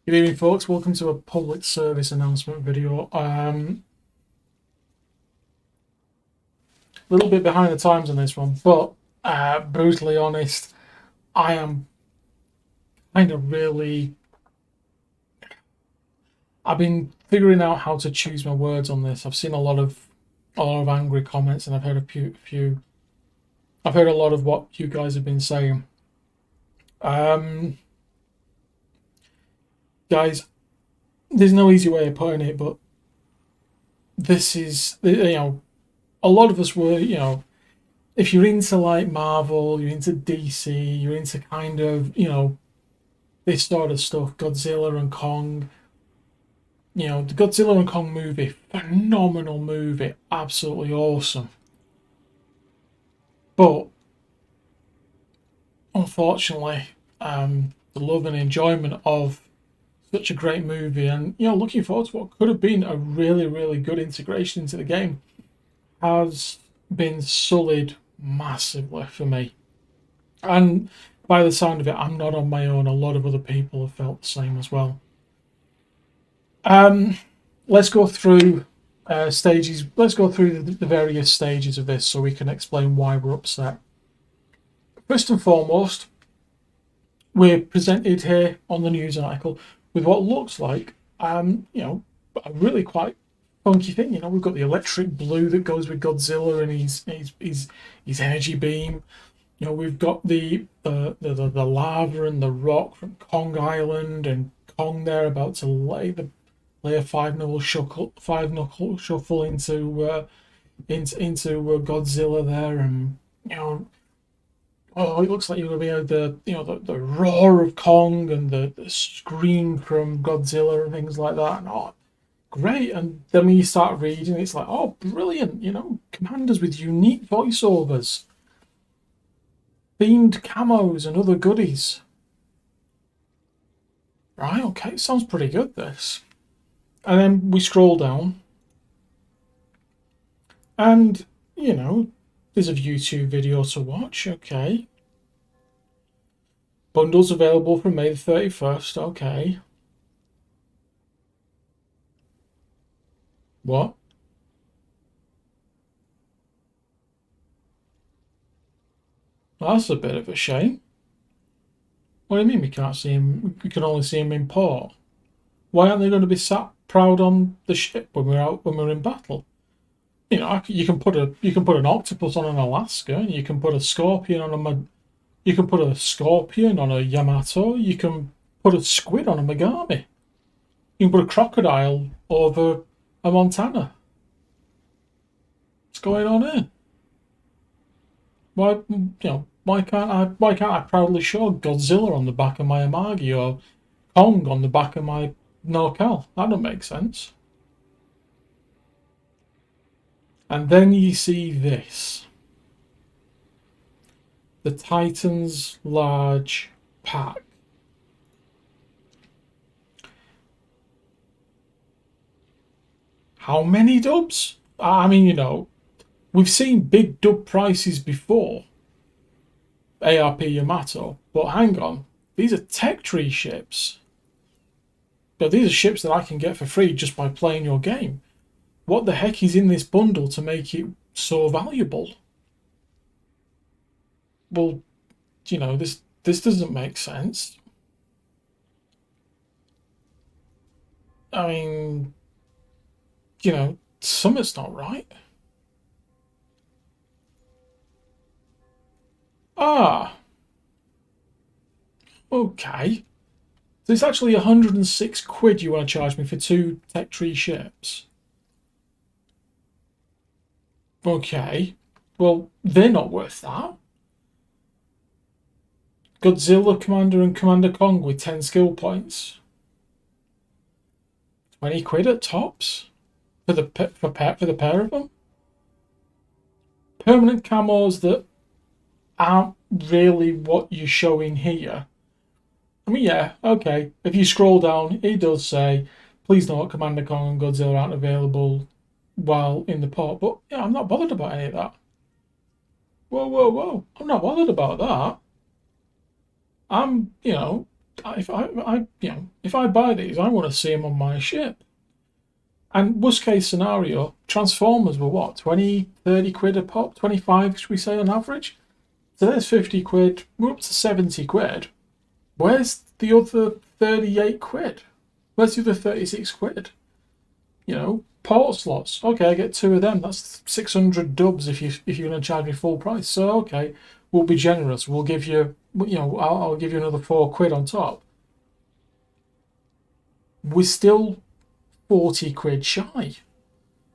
Good evening, folks. Welcome to a public service announcement video. A little bit behind the times on this one, but brutally honest, I am kind of really. I've been figuring out how to choose my words on this. I've seen a lot of angry comments, and I've heard a few. I've heard a lot of what you guys have been saying. Um, Guys, there's no easy way of putting it, but this is a lot of us were if you're into like Marvel, you're into DC, you're into kind of, this sort of stuff, Godzilla and Kong. The Godzilla and Kong movie, phenomenal movie, absolutely awesome. But unfortunately, the love and enjoyment of such a great movie and, looking forward to what could have been a really, really good integration into the game has been sullied massively for me. And by the sound of it, I'm not on my own. A lot of other people have felt the same as well. Um, let's go through stages. Let's go through the various stages of this so we can explain why we're upset. First and foremost, we're presented here on the news article with what looks like, a really quite funky thing. We've got the electric blue that goes with Godzilla and his energy beam. We've got the lava and the rock from Kong Island, and Kong there about to lay a five knuckle shuffle into Godzilla there, and it looks like you're gonna be able the roar of Kong and the scream from Godzilla and things like that. And great. And then when you start reading, it's like, oh, brilliant. Commanders with unique voiceovers, themed camos, and other goodies. Right, okay, sounds pretty good, this. And then we scroll down, and, there's a YouTube video to watch, okay. Bundles available from May the 31st, okay. What? That's a bit of a shame. What do you mean we can't see him? We can only see him in port. Why aren't they going to be sat proud on the ship when we're in battle? You can put an octopus on an Alaska. You can put a scorpion on you can put a scorpion on a Yamato. You can put a squid on a Megami. You can put a crocodile over a Montana. What's going on here? Why can't I proudly show Godzilla on the back of my Amagi or Kong on the back of my NorCal? That don't make sense. And then you see this. The Titans large pack. How many dubs? I mean, we've seen big dub prices before. ARP Yamato. But hang on. These are TcFreer ships. But these are ships that I can get for free just by playing your game. What the heck is in this bundle to make it so valuable? Well, this doesn't make sense. I mean, something's not right. Ah, okay. So it's actually 106 quid you want to charge me for two TcFreer ships. Okay. Well, they're not worth that. Godzilla Commander and Commander Kong with 10 skill points. 20 quid at tops for the pair of them. Permanent camos that aren't really what you're showing here. I mean, yeah, okay. If you scroll down, it does say, please note Commander Kong and Godzilla aren't available while in the port. But yeah, I'm not bothered about any of that. Whoa, whoa, whoa. I'm not bothered about that. I'm if I buy these, I want to see them on my ship. And worst case scenario, Transformers were what, 20, 30 quid a pop, 25, should we say, on average? So there's 50 quid, we're up to 70 quid. Where's the other 38 quid? Where's the other 36 quid? Port slots. Okay, I get two of them. That's 600 dubs if you're going to charge me full price. So okay, we'll be generous. We'll give you, I'll give you another 4 quid on top. We're still 40 quid shy.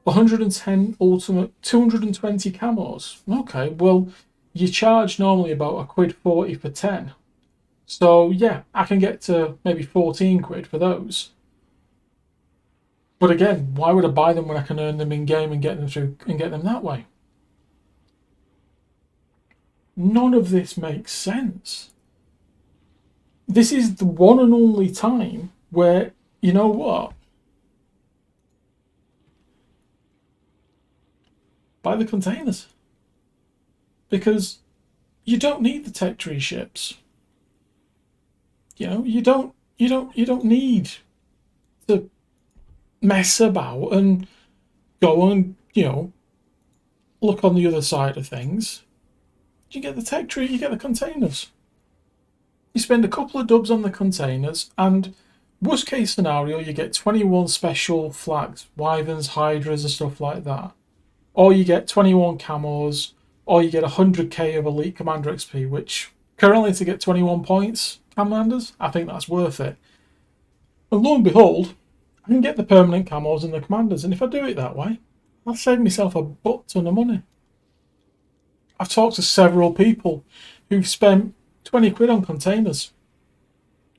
110 ultimate, 220 camos. Okay, well, you charge normally about a quid 40 for 10. So yeah, I can get to maybe 14 quid for those. But again, why would I buy them when I can earn them in game and get them that way? None of this makes sense. This is the one and only time where, you know what? Buy the containers. Because you don't need the TcFreer ships. You don't need to mess about and go and, look on the other side of things. You get the TcFreer, you get the containers. You spend a couple of dubs on the containers, and worst case scenario, you get 21 special flags, wyverns, hydras, and stuff like that. Or you get 21 camos, or you get 100k of elite commander XP, which currently to get 21 points, commanders, I think that's worth it. And lo and behold, I can get the permanent camos and the commanders, and if I do it that way, I'll save myself a butt ton of money. I've talked to several people who've spent 20 quid on containers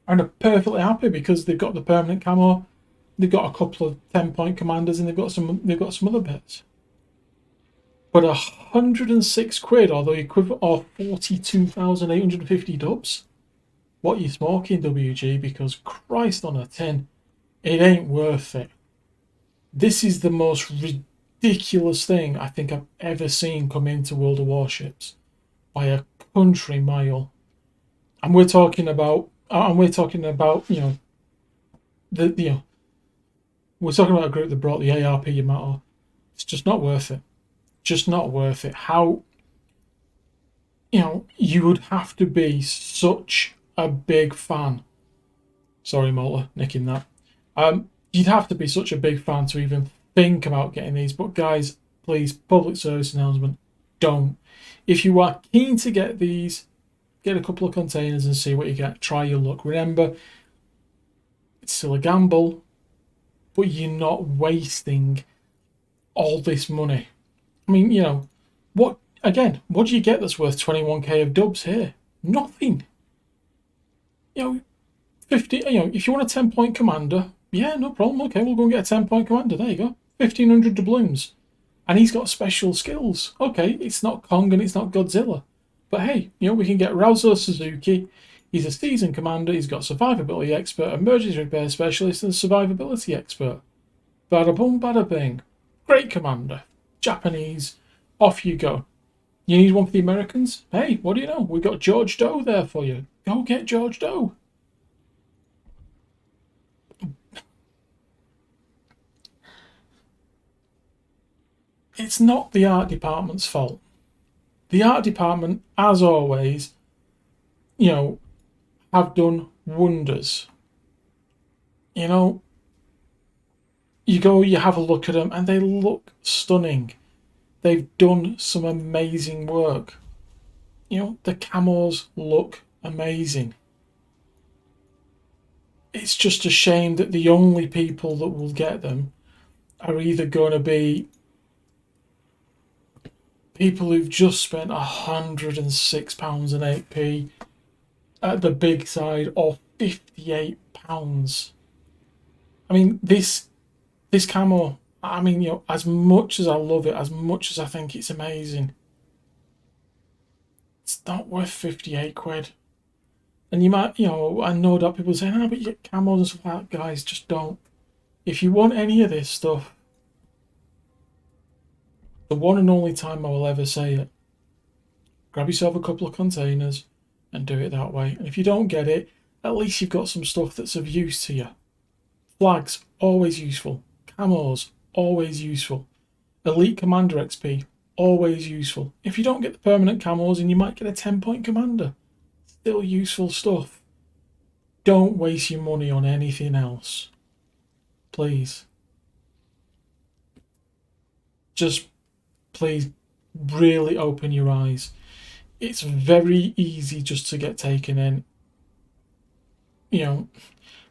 and are perfectly happy because they've got the permanent camo, they've got a couple of 10-point commanders, and they've got some other bits. But 106 quid, or the equivalent of 42,850 dubs. What you smoking, WG? Because Christ on a tin, it ain't worth it. This is the most ridiculous thing I think I've ever seen come into World of Warships by a country mile. And we're talking about, we're talking about a group that brought the ARP Yamato. It's just not worth it. Just not worth it. How, you would have to be such a big fan. Sorry, Malta, nicking that. You'd have to be such a big fan to even think about getting these. But guys, please, public service announcement, don't. If you are keen to get these, get a couple of containers and see what you get. Try your luck. Remember, it's still a gamble, but you're not wasting all this money. I mean, what do you get that's worth 21k of dubs here? Nothing. 50, if you want a 10-point commander, yeah, no problem. Okay, we'll go and get a 10-point commander. There you go. 1,500 doubloons. And he's got special skills. Okay, it's not Kong and it's not Godzilla. But hey, we can get Raozo Suzuki. He's a seasoned commander. He's got survivability expert, emergency repair specialist, and survivability expert. Bada boom, bada bing. Great commander. Japanese. Off you go. You need one for the Americans? Hey, what do you know? We've got George Doe there for you. Go get George Doe. It's not the art department's fault. The art department, as always, have done wonders. You go, you have a look at them, and they look stunning. They've done some amazing work. The camos look amazing. It's just a shame that the only people that will get them are either going to be people who've just spent £106 and 8p at the big side, or £58. I mean, this camo, as much as I love it, as much as I think it's amazing, it's not worth 58 quid. And you might, I know that people say, but you get camos and stuff like that. Guys, just don't. If you want any of this stuff, the one and only time I will ever say it, grab yourself a couple of containers and do it that way. And if you don't get it, at least you've got some stuff that's of use to you. Flags, always useful. Camos, always useful. Elite Commander XP, always useful. If you don't get the permanent camos, and you might get a 10-point commander, still useful stuff. Don't waste your money on anything else. Please. Just please really open your eyes. It's very easy just to get taken in. You know,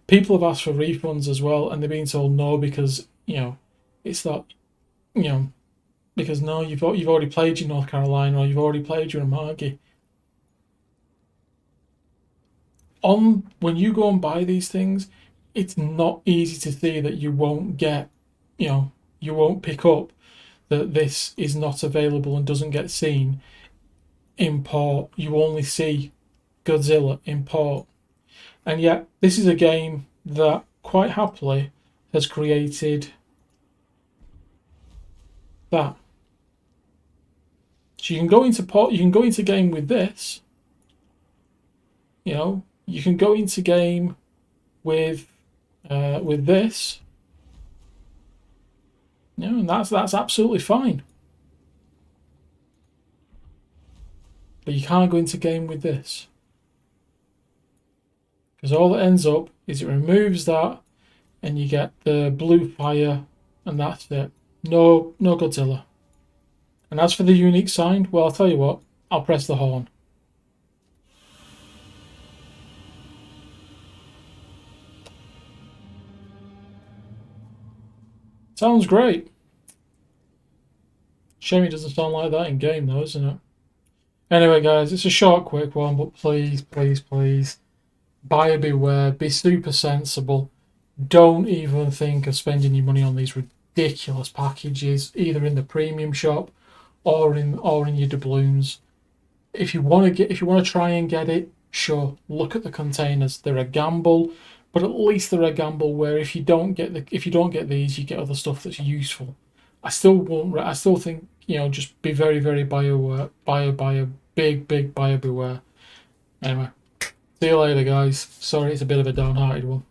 people have asked for refunds as well, and they're being told no because, you know, it's that, you know, because no, you've already played your North Carolina, or you've already played your Amagi. When you go and buy these things, it's not easy to see that you won't get, you know, you won't pick up that this is not available and doesn't get seen in port. You only see Godzilla in port. And yet, this is a game that quite happily has created that. So you can go into port, you can go into game with this. You know, you can go into game with this. You know, and that's absolutely fine. But you can't go into game with this. Because all that ends up is it removes that and you get the blue fire and that's it. No Godzilla. And as for the unique sign, well, I'll tell you what, I'll press the horn. Sounds great. Shame it doesn't sound like that in game though, isn't it? Anyway guys, it's a short quick one, but please, please, please, buyer beware, be super sensible. Don't even think of spending your money on these ridiculous packages, either in the premium shop or in your doubloons. If you want to try and get it, sure, look at the containers. They're a gamble, but at least they're a gamble where if you don't get these, you get other stuff that's useful. I still think, you know, just be very, very buyer big buyer beware. Anyway, see you later, guys. Sorry, it's a bit of a downhearted one.